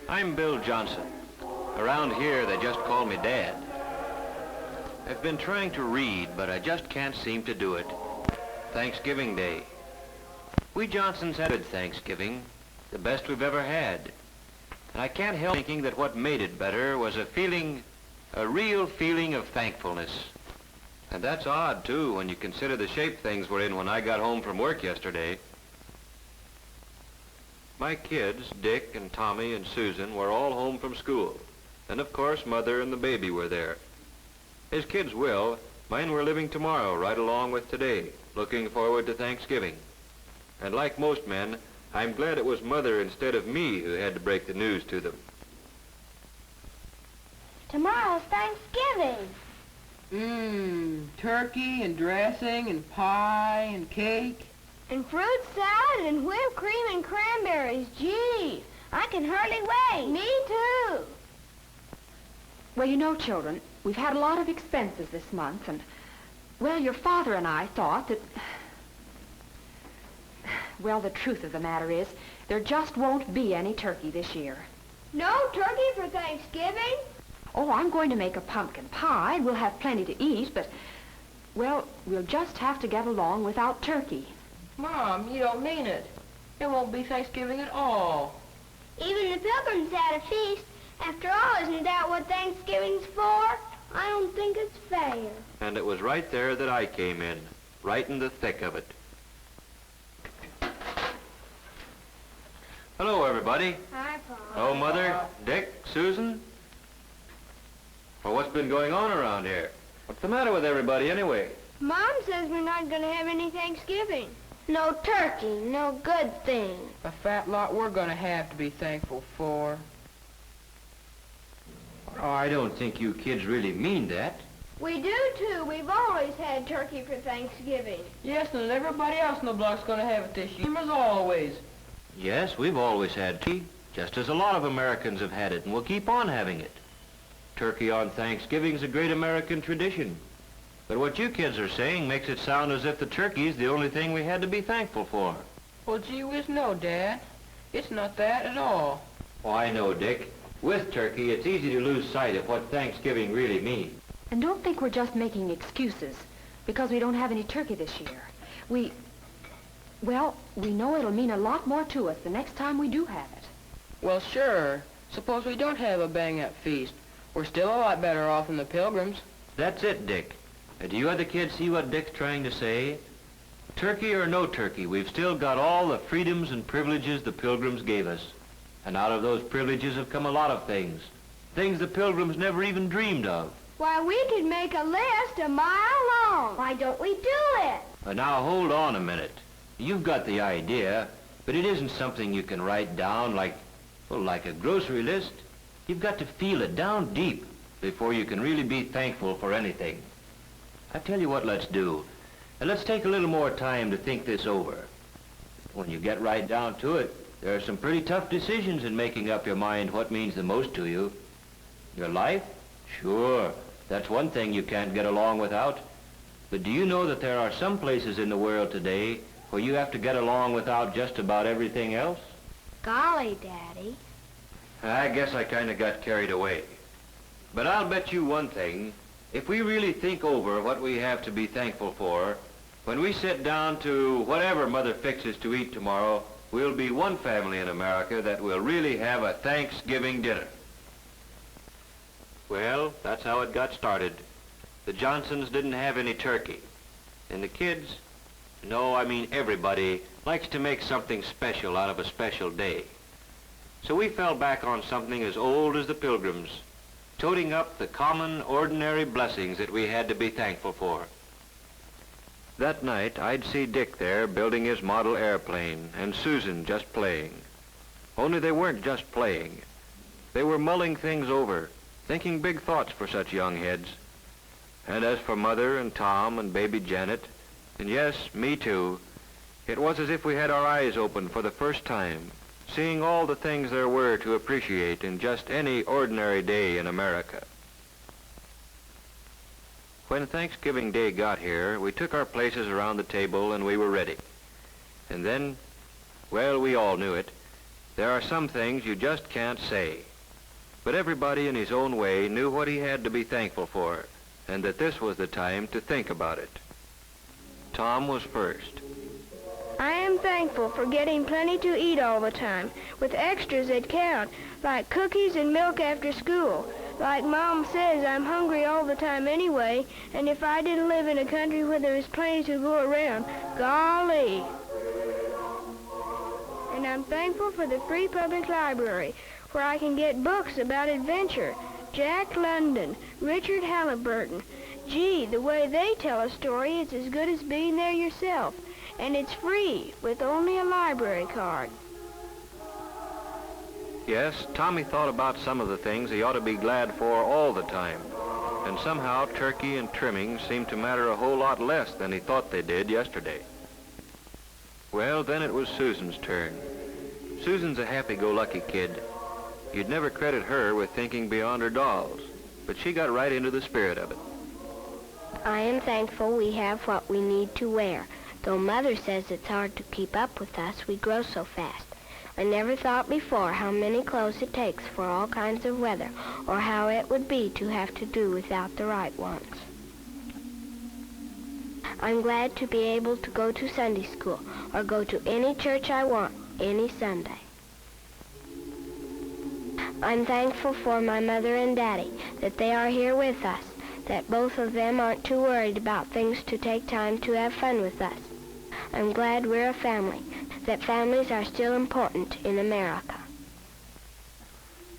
I'm Bill Johnson. Around here, they just call me Dad. I've been trying to read, but I just can't seem to do it. Thanksgiving Day. We Johnsons had a good Thanksgiving, the best we've ever had. And I can't help thinking that what made it better was a real feeling of thankfulness. And that's odd, too, when you consider the shape things were in when I got home from work yesterday. My kids, Dick and Tommy and Susan, were all home from school. And of course, Mother and the baby were there. His kids will. Mine were living tomorrow, right along with today, looking forward to Thanksgiving. And like most men, I'm glad it was Mother instead of me who had to break the news to them. Tomorrow's Thanksgiving. Turkey and dressing and pie and cake. And fruit salad and whipped cream and cranberries. Gee, I can hardly wait. Me too. Well, you know, children, we've had a lot of expenses this month, and, well, your father and I thought that... Well, the truth of the matter is, there just won't be any turkey this year. No turkey for Thanksgiving? Oh, I'm going to make a pumpkin pie. We'll have plenty to eat, but, well, we'll just have to get along without turkey. Mom, you don't mean it. It won't be Thanksgiving at all. Even the Pilgrims had a feast. After all, isn't that what Thanksgiving's for? I don't think it's fair. And it was right there that I came in, right in the thick of it. Hello, everybody. Hi, Paul. Oh, Mother, Dick, Susan. Well, what's been going on around here? What's the matter with everybody, anyway? Mom says we're not going to have any Thanksgiving. No turkey, no good thing. A fat lot we're gonna have to be thankful for. Oh, I don't think you kids really mean that. We do, too. We've always had turkey for Thanksgiving. Yes, and everybody else in the block's gonna have it this year, as always. Yes, we've always had turkey, just as a lot of Americans have had it, and we'll keep on having it. Turkey on Thanksgiving's a great American tradition. But what you kids are saying makes it sound as if the turkey's the only thing we had to be thankful for. Well, gee whiz, no, Dad. It's not that at all. Oh, I know, Dick. With turkey, it's easy to lose sight of what Thanksgiving really means. And don't think we're just making excuses because we don't have any turkey this year. Well, we know it'll mean a lot more to us the next time we do have it. Well, sure. Suppose we don't have a bang-up feast. We're still a lot better off than the Pilgrims. That's it, Dick. Do you other kids see what Dick's trying to say? Turkey or no turkey, we've still got all the freedoms and privileges the Pilgrims gave us. And out of those privileges have come a lot of things. Things the Pilgrims never even dreamed of. Why, we could make a list a mile long. Why don't we do it? Now, hold on a minute. You've got the idea, but it isn't something you can write down like a grocery list. You've got to feel it down deep before you can really be thankful for anything. I tell you what let's do. Let's take a little more time to think this over. When you get right down to it, there are some pretty tough decisions in making up your mind what means the most to you. Your life? Sure, that's one thing you can't get along without. But do you know that there are some places in the world today where you have to get along without just about everything else? Golly, Daddy. I guess I kind of got carried away. But I'll bet you one thing. If we really think over what we have to be thankful for, when we sit down to whatever Mother fixes to eat tomorrow, we'll be one family in America that will really have a Thanksgiving dinner. Well, that's how it got started. The Johnsons didn't have any turkey. And the kids, no, I mean everybody, likes to make something special out of a special day. So we fell back on something as old as the Pilgrims, toting up the common, ordinary blessings that we had to be thankful for. That night, I'd see Dick there building his model airplane, and Susan just playing. Only they weren't just playing. They were mulling things over, thinking big thoughts for such young heads. And as for Mother and Tom and baby Janet, and yes, me too, it was as if we had our eyes open for the first time, seeing all the things there were to appreciate in just any ordinary day in America. When Thanksgiving Day got here, we took our places around the table and we were ready. And then, well, we all knew it. There are some things you just can't say. But everybody in his own way knew what he had to be thankful for, and that this was the time to think about it. Tom was first. I am thankful for getting plenty to eat all the time, with extras that count, like cookies and milk after school. Like Mom says, I'm hungry all the time anyway, and if I didn't live in a country where there was plenty to go around, golly. And I'm thankful for the free public library, where I can get books about adventure. Jack London, Richard Halliburton. Gee, the way they tell a story is as good as being there yourself. And it's free, with only a library card. Yes, Tommy thought about some of the things he ought to be glad for all the time. And somehow turkey and trimmings seemed to matter a whole lot less than he thought they did yesterday. Well, then it was Susan's turn. Susan's a happy-go-lucky kid. You'd never credit her with thinking beyond her dolls, but she got right into the spirit of it. I am thankful we have what we need to wear. Though Mother says it's hard to keep up with us, we grow so fast. I never thought before how many clothes it takes for all kinds of weather, or how it would be to have to do without the right ones. I'm glad to be able to go to Sunday school, or go to any church I want, any Sunday. I'm thankful for my mother and Daddy, that they are here with us, that both of them aren't too worried about things to take time to have fun with us. I'm glad we're a family, that families are still important in America.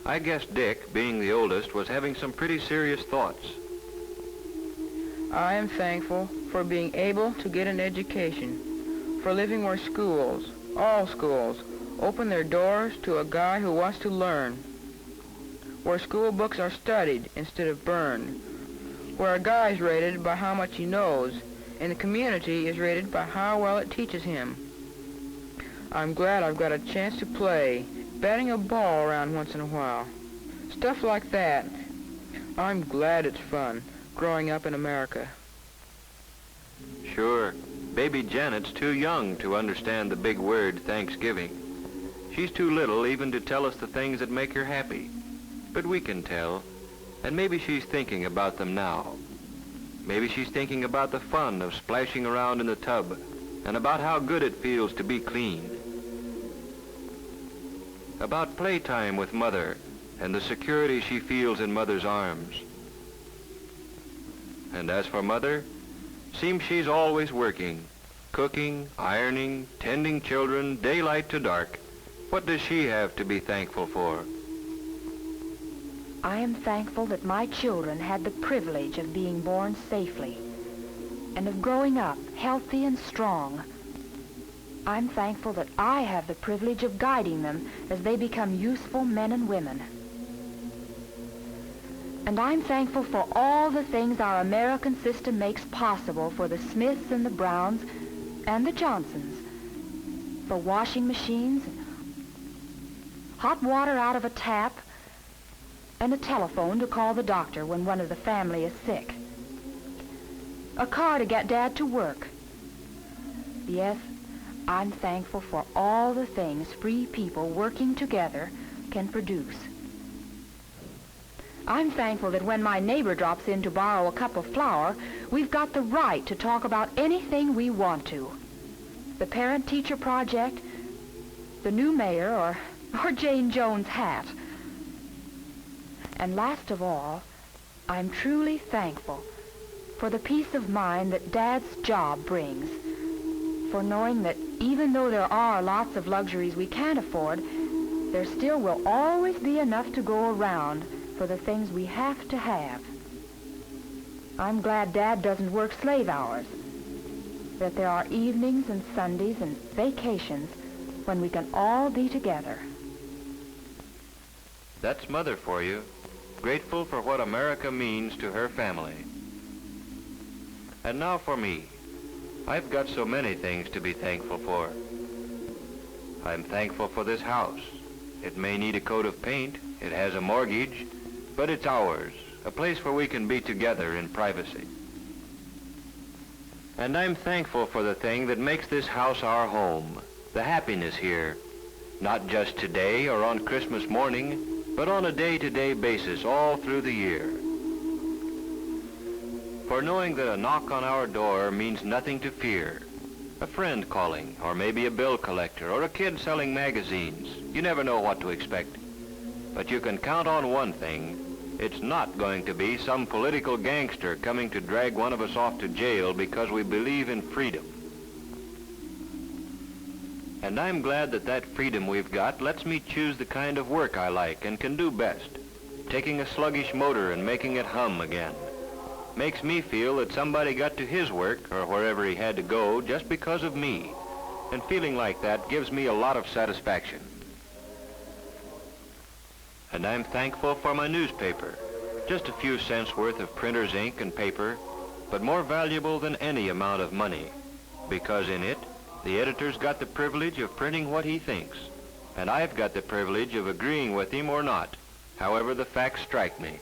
I guess Dick, being the oldest, was having some pretty serious thoughts. I am thankful for being able to get an education, for living where schools, all schools, open their doors to a guy who wants to learn, where school books are studied instead of burned, where a guy is rated by how much he knows, and the community is rated by how well it teaches him. I'm glad I've got a chance to play, batting a ball around once in a while. Stuff like that. I'm glad it's fun, growing up in America. Sure, baby Janet's too young to understand the big word Thanksgiving. She's too little even to tell us the things that make her happy. But we can tell, and maybe she's thinking about them now. Maybe she's thinking about the fun of splashing around in the tub, and about how good it feels to be clean. About playtime with Mother, and the security she feels in Mother's arms. And as for Mother, seems she's always working, cooking, ironing, tending children, daylight to dark. What does she have to be thankful for? I am thankful that my children had the privilege of being born safely and of growing up healthy and strong. I'm thankful that I have the privilege of guiding them as they become useful men and women. And I'm thankful for all the things our American system makes possible for the Smiths and the Browns and the Johnsons. For washing machines, hot water out of a tap, and a telephone to call the doctor when one of the family is sick. A car to get Dad to work. Yes, I'm thankful for all the things free people working together can produce. I'm thankful that when my neighbor drops in to borrow a cup of flour, we've got the right to talk about anything we want to. The parent-teacher project, the new mayor, or Jane Jones' hat. And last of all, I'm truly thankful for the peace of mind that Dad's job brings, for knowing that even though there are lots of luxuries we can't afford, there still will always be enough to go around for the things we have to have. I'm glad Dad doesn't work slave hours, that there are evenings and Sundays and vacations when we can all be together. That's Mother for you, grateful for what America means to her family. And now for me. I've got so many things to be thankful for. I'm thankful for this house. It may need a coat of paint, it has a mortgage, but it's ours, a place where we can be together in privacy. And I'm thankful for the thing that makes this house our home, the happiness here. not just today or on Christmas morning, but on a day-to-day basis all through the year. For knowing that a knock on our door means nothing to fear. A friend calling, or maybe a bill collector, or a kid selling magazines. You never know what to expect. But you can count on one thing. It's not going to be some political gangster coming to drag one of us off to jail because we believe in freedom. And I'm glad that that freedom we've got lets me choose the kind of work I like and can do best. Taking a sluggish motor and making it hum again. Makes me feel that somebody got to his work, or wherever he had to go, just because of me. And feeling like that gives me a lot of satisfaction. And I'm thankful for my newspaper. Just a few cents worth of printer's ink and paper, but more valuable than any amount of money. Because in it, the editor's got the privilege of printing what he thinks. And I've got the privilege of agreeing with him or not, however the facts strike me.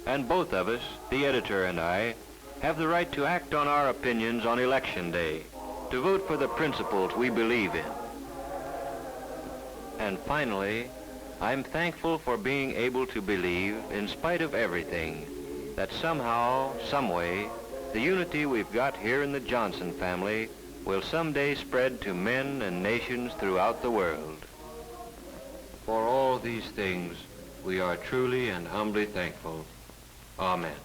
And both of us, the editor and I, have the right to act on our opinions on Election Day, to vote for the principles we believe in. And finally, I'm thankful for being able to believe, in spite of everything, that somehow, someway, the unity we've got here in the Johnson family will someday spread to men and nations throughout the world. For all these things, we are truly and humbly thankful. Amen.